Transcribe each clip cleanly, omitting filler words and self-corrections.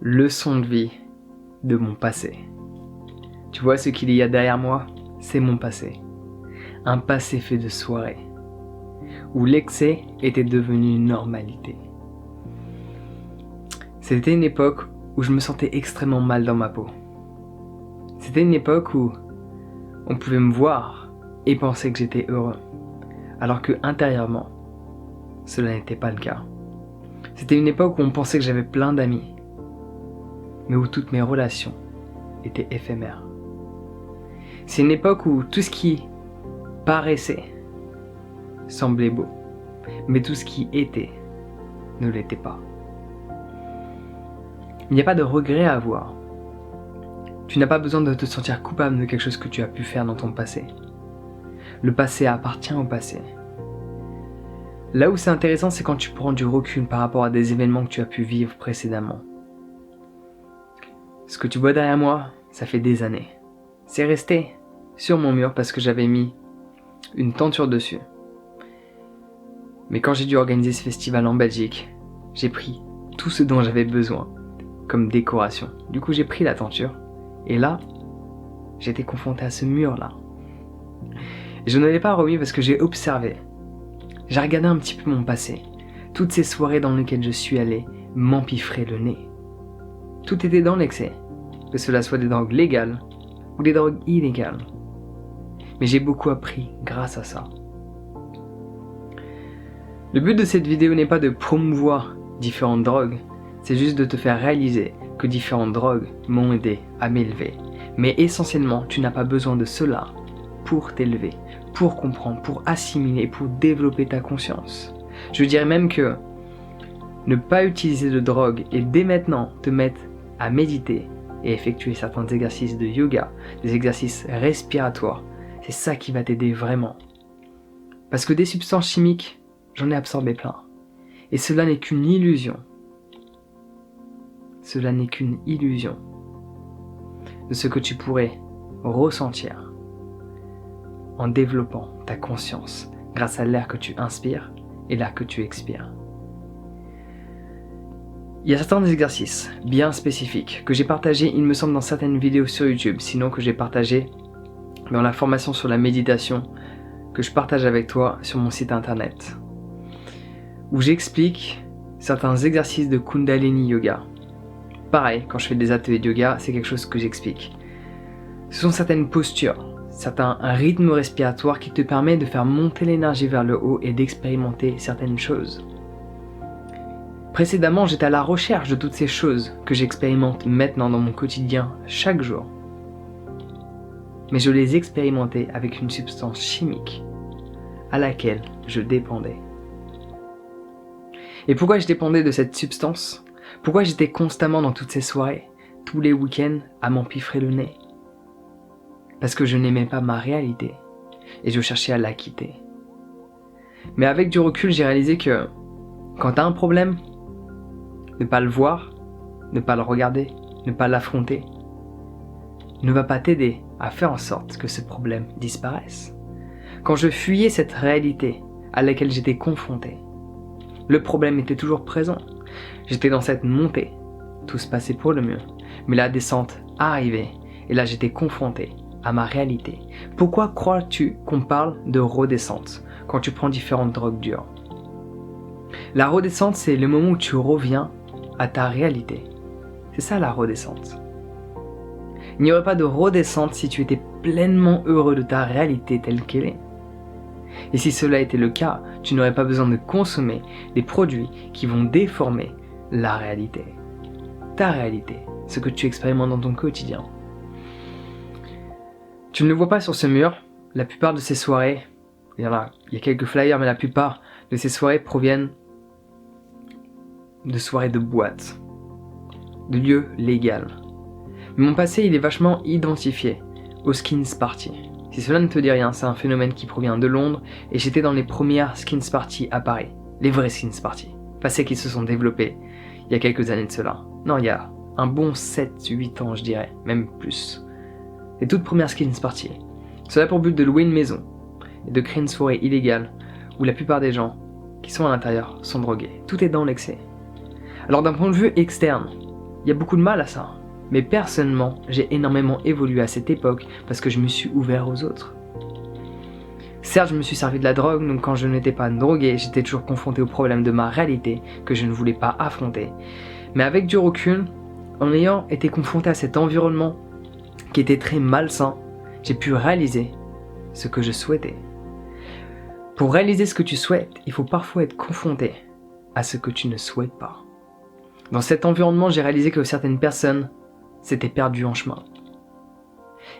leçon de vie de mon passé. Tu vois ce qu'il y a derrière moi? C'est mon passé. Un passé fait de soirées, où l'excès était devenu une normalité. C'était une époque où je me sentais extrêmement mal dans ma peau. C'était une époque où on pouvait me voir et penser que j'étais heureux, alors que intérieurement, cela n'était pas le cas. C'était une époque où on pensait que j'avais plein d'amis, mais où toutes mes relations étaient éphémères. C'est une époque où tout ce qui paraissait semblait beau, mais tout ce qui était ne l'était pas. Il n'y a pas de regret à avoir. Tu n'as pas besoin de te sentir coupable de quelque chose que tu as pu faire dans ton passé. Le passé appartient au passé. Là où c'est intéressant, c'est quand tu prends du recul par rapport à des événements que tu as pu vivre précédemment. Ce que tu vois derrière moi, ça fait des années. C'est resté sur mon mur parce que j'avais mis une tenture dessus. Mais quand j'ai dû organiser ce festival en Belgique, j'ai pris tout ce dont j'avais besoin comme décoration. Du coup, j'ai pris la tenture et là, j'étais confronté à ce mur-là. Et je ne l'ai pas remis parce que j'ai observé. J'ai regardé un petit peu mon passé. Toutes ces soirées dans lesquelles je suis allé m'empiffraient le nez. Tout était dans l'excès, que cela soit des drogues légales ou des drogues illégales. Mais j'ai beaucoup appris grâce à ça. Le but de cette vidéo n'est pas de promouvoir différentes drogues, c'est juste de te faire réaliser que différentes drogues m'ont aidé à m'élever. Mais essentiellement, tu n'as pas besoin de cela pour t'élever, pour comprendre, pour assimiler, pour développer ta conscience. Je dirais même que ne pas utiliser de drogue et dès maintenant te mettre à méditer et effectuer certains exercices de yoga, des exercices respiratoires, c'est ça qui va t'aider vraiment. Parce que des substances chimiques, j'en ai absorbé plein. Et cela n'est qu'une illusion. Cela n'est qu'une illusion de ce que tu pourrais ressentir en développant ta conscience grâce à l'air que tu inspires et l'air que tu expires. Il y a certains exercices bien spécifiques que j'ai partagés, il me semble, dans certaines vidéos sur YouTube, sinon que j'ai partagé dans la formation sur la méditation que je partage avec toi sur mon site internet, où j'explique certains exercices de Kundalini Yoga. Pareil, quand je fais des ateliers de yoga, c'est quelque chose que j'explique. Ce sont certaines postures, certains rythmes respiratoires qui te permettent de faire monter l'énergie vers le haut et d'expérimenter certaines choses. Précédemment, j'étais à la recherche de toutes ces choses que j'expérimente maintenant dans mon quotidien chaque jour. Mais je les expérimentais avec une substance chimique à laquelle je dépendais. Et pourquoi je dépendais de cette substance? Pourquoi j'étais constamment dans toutes ces soirées, tous les week-ends, à m'empiffrer le nez? Parce que je n'aimais pas ma réalité et je cherchais à la quitter. Mais avec du recul, j'ai réalisé que quand tu as un problème, ne pas le voir, ne pas le regarder, ne pas l'affronter, ne va pas t'aider à faire en sorte que ce problème disparaisse. Quand je fuyais cette réalité à laquelle j'étais confronté, le problème était toujours présent. J'étais dans cette montée, tout se passait pour le mieux, mais la descente arrivait et là j'étais confronté à ma réalité. Pourquoi crois-tu qu'on parle de redescente quand tu prends différentes drogues dures? La redescente, c'est le moment où tu reviens à ta réalité. C'est ça la redescente. Il n'y aurait pas de redescente si tu étais pleinement heureux de ta réalité telle qu'elle est. Et si cela était le cas, tu n'aurais pas besoin de consommer des produits qui vont déformer la réalité. Ta réalité, ce que tu expérimentes dans ton quotidien. Tu ne le vois pas sur ce mur, la plupart de ces soirées, il y a quelques flyers, mais la plupart de ces soirées proviennent de soirées de boîtes, de lieux légaux. Mais mon passé, il est vachement identifié aux skins parties. Si cela ne te dit rien, c'est un phénomène qui provient de Londres et j'étais dans les premières skins parties à Paris. Les vraies skins parties. Pas celles qui se sont développées il y a quelques années de cela. Non, il y a un bon 7-8 ans, je dirais, même plus. Les toutes premières skins parties. Cela a pour but de louer une maison et de créer une soirée illégale où la plupart des gens qui sont à l'intérieur sont drogués. Tout est dans l'excès. Alors d'un point de vue externe, Il y a beaucoup de mal à ça. Mais personnellement, j'ai énormément évolué à cette époque parce que je me suis ouvert aux autres. Certes, je me suis servi de la drogue, donc quand je n'étais pas drogué, j'étais toujours confronté au problème de ma réalité que je ne voulais pas affronter. Mais avec du recul, en ayant été confronté à cet environnement qui était très malsain, j'ai pu réaliser ce que je souhaitais. Pour réaliser ce que tu souhaites, il faut parfois être confronté à ce que tu ne souhaites pas. Dans cet environnement, j'ai réalisé que certaines personnes s'étaient perdues en chemin.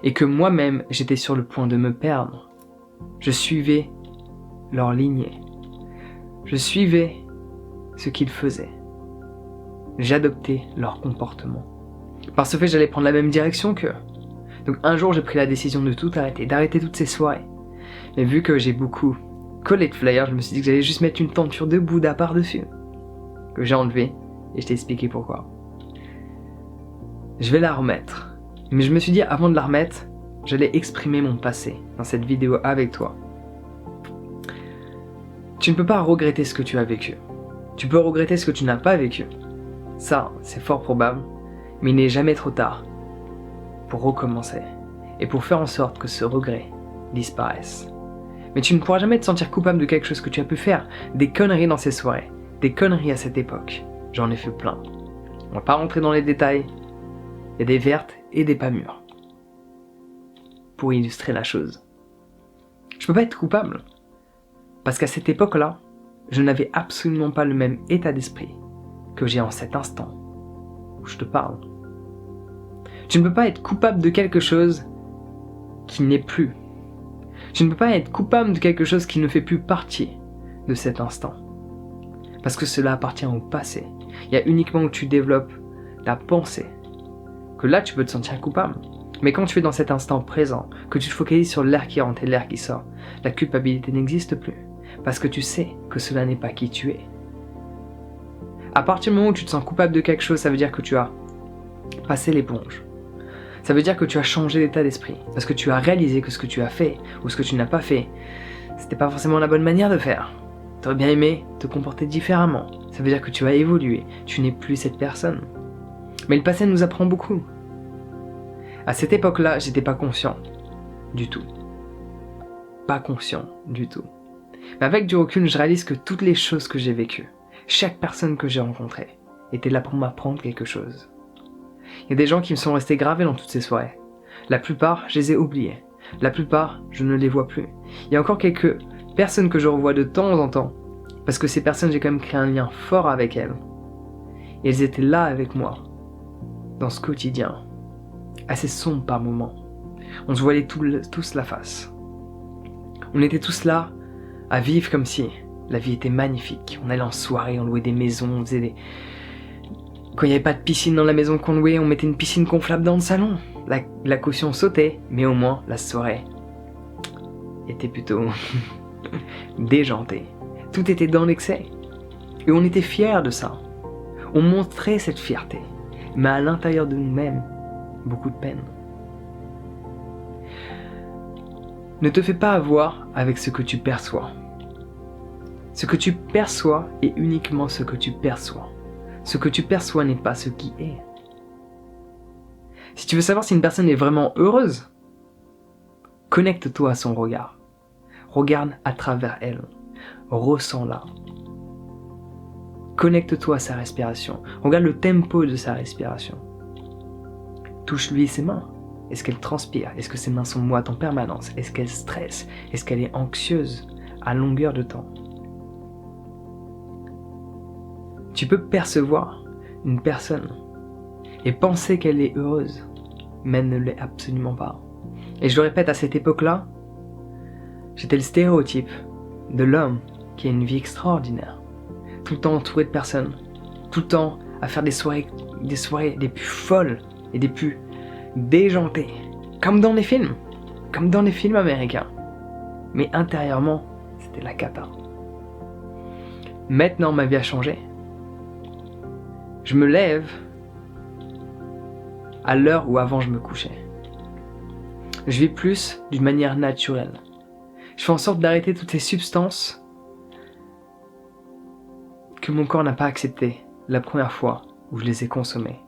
Et que moi-même, j'étais sur le point de me perdre. Je suivais leur lignée. Je suivais ce qu'ils faisaient. J'adoptais leur comportement. Par ce fait, j'allais prendre la même direction qu'eux. Donc un jour, j'ai pris la décision de tout arrêter, d'arrêter toutes ces soirées. Mais vu que j'ai beaucoup collé de flyers, je me suis dit que j'allais juste mettre une tenture de Bouddha par-dessus. Que j'ai enlevé, et je t'ai expliqué pourquoi. Je vais la remettre. Mais je me suis dit, avant de la remettre, j'allais exprimer mon passé dans cette vidéo avec toi. Tu ne peux pas regretter ce que tu as vécu. Tu peux regretter ce que tu n'as pas vécu. Ça, c'est fort probable, mais il n'est jamais trop tard pour recommencer et pour faire en sorte que ce regret disparaisse. Mais tu ne pourras jamais te sentir coupable de quelque chose que tu as pu faire, des conneries dans ces soirées, des conneries à cette époque. J'en ai fait plein. On va pas rentrer dans les détails. Il y a des vertes et des pas mûres. Pour illustrer la chose. Je peux pas être coupable. Parce qu'à cette époque-là, je n'avais absolument pas le même état d'esprit que j'ai en cet instant où je te parle. Tu ne peux pas être coupable de quelque chose qui n'est plus. Tu ne peux pas être coupable de quelque chose qui ne fait plus partie de cet instant. Parce que cela appartient au passé. Il y a uniquement où tu développes la pensée que là tu peux te sentir coupable. Mais quand tu es dans cet instant présent, que tu te focalises sur l'air qui rentre et l'air qui sort, la culpabilité n'existe plus. Parce que tu sais que cela n'est pas qui tu es. À partir du moment où tu te sens coupable de quelque chose, ça veut dire que tu as passé l'éponge. Ça veut dire que tu as changé d'état d'esprit. Parce que tu as réalisé que ce que tu as fait, ou ce que tu n'as pas fait, c'était pas forcément la bonne manière de faire. Tu aurais bien aimé te comporter différemment. Ça veut dire que tu as évolué. Tu n'es plus cette personne. Mais le passé nous apprend beaucoup. À cette époque-là, j'étais pas conscient du tout. Pas conscient du tout. Mais avec du recul, je réalise que toutes les choses que j'ai vécues, chaque personne que j'ai rencontrée, était là pour m'apprendre quelque chose. Il y a des gens qui me sont restés gravés dans toutes ces soirées. La plupart, je les ai oubliés. La plupart, je ne les vois plus. Il y a encore quelques personnes que je revois de temps en temps, parce que ces personnes, j'ai quand même créé un lien fort avec elles. Et elles étaient là avec moi, dans ce quotidien, assez sombre par moments. On se voilait tous la face. On était tous là, à vivre comme si la vie était magnifique. On allait en soirée, on louait des maisons, on faisait des... Quand il n'y avait pas de piscine dans la maison qu'on louait, on mettait une piscine gonflable dans le salon. La caution sautait, mais au moins la soirée était plutôt déjantée. Tout était dans l'excès. Et on était fiers de ça. On montrait cette fierté. Mais à l'intérieur de nous-mêmes, beaucoup de peine. Ne te fais pas avoir avec ce que tu perçois. Ce que tu perçois est uniquement ce que tu perçois. Ce que tu perçois n'est pas ce qui est. Si tu veux savoir si une personne est vraiment heureuse, connecte-toi à son regard. Regarde à travers elle. Ressens-la. Connecte-toi à sa respiration. Regarde le tempo de sa respiration. Touche-lui ses mains. Est-ce qu'elle transpire? Est-ce que ses mains sont moites en permanence? Est-ce qu'elle stresse? Est-ce qu'elle est anxieuse à longueur de temps? Tu peux percevoir une personne et penser qu'elle est heureuse, mais elle ne l'est absolument pas. Et je le répète, à cette époque-là, j'étais le stéréotype de l'homme qui a une vie extraordinaire, tout le temps entouré de personnes, tout le temps à faire des soirées les plus folles et des plus déjantées, comme dans les films américains. Mais intérieurement, c'était la cata. Maintenant, ma vie a changé. Je me lève à l'heure où avant je me couchais. Je vis plus d'une manière naturelle. Je fais en sorte d'arrêter toutes ces substances que mon corps n'a pas acceptées la première fois où je les ai consommées.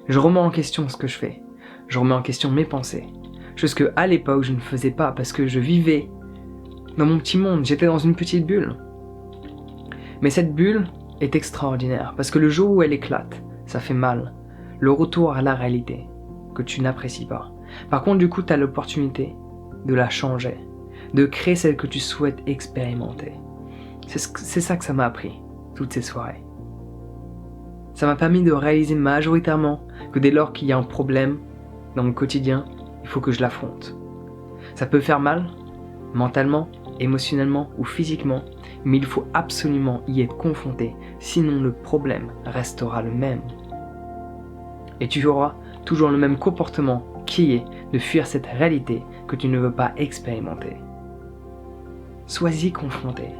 Je remets en question ce que je fais. Je remets en question mes pensées. Chose que à l'époque je ne faisais pas parce que je vivais dans mon petit monde, j'étais dans une petite bulle. Mais cette bulle est extraordinaire parce que le jour où elle éclate, ça fait mal. Le retour à la réalité que tu n'apprécies pas. Par contre, du coup, tu as l'opportunité de la changer, de créer celle que tu souhaites expérimenter. C'est ça que ça m'a appris, toutes ces soirées. Ça m'a permis de réaliser majoritairement que dès lors qu'il y a un problème dans mon quotidien, il faut que je l'affronte. Ça peut faire mal, mentalement, émotionnellement ou physiquement, mais il faut absolument y être confronté, sinon le problème restera le même. Et tu auras toujours le même comportement qui est de fuir cette réalité que tu ne veux pas expérimenter. Sois-y confronté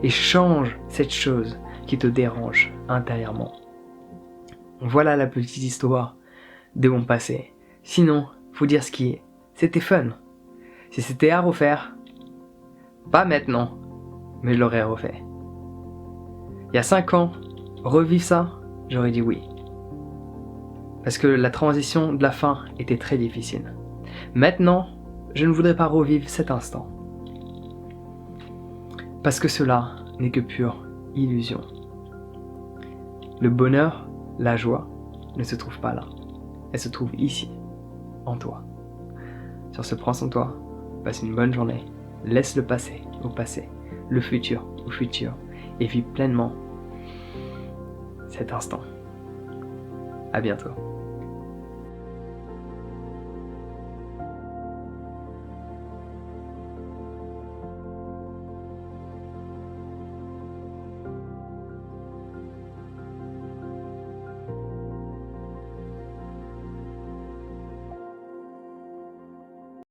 et change cette chose qui te dérange intérieurement. Voilà la petite histoire de mon passé. Sinon, faut dire ce qui est. C'était fun. Si c'était à refaire, pas maintenant, mais je l'aurais refait. Il y a 5 ans, revivre ça, j'aurais dit oui. Parce que la transition de la fin était très difficile. Maintenant, je ne voudrais pas revivre cet instant. Parce que cela n'est que pure illusion. Le bonheur, la joie, ne se trouve pas là. Elle se trouve ici, en toi. Sur ce, prends soin de toi, passe une bonne journée, laisse le passé au passé, le futur au futur, et vis pleinement cet instant. À bientôt.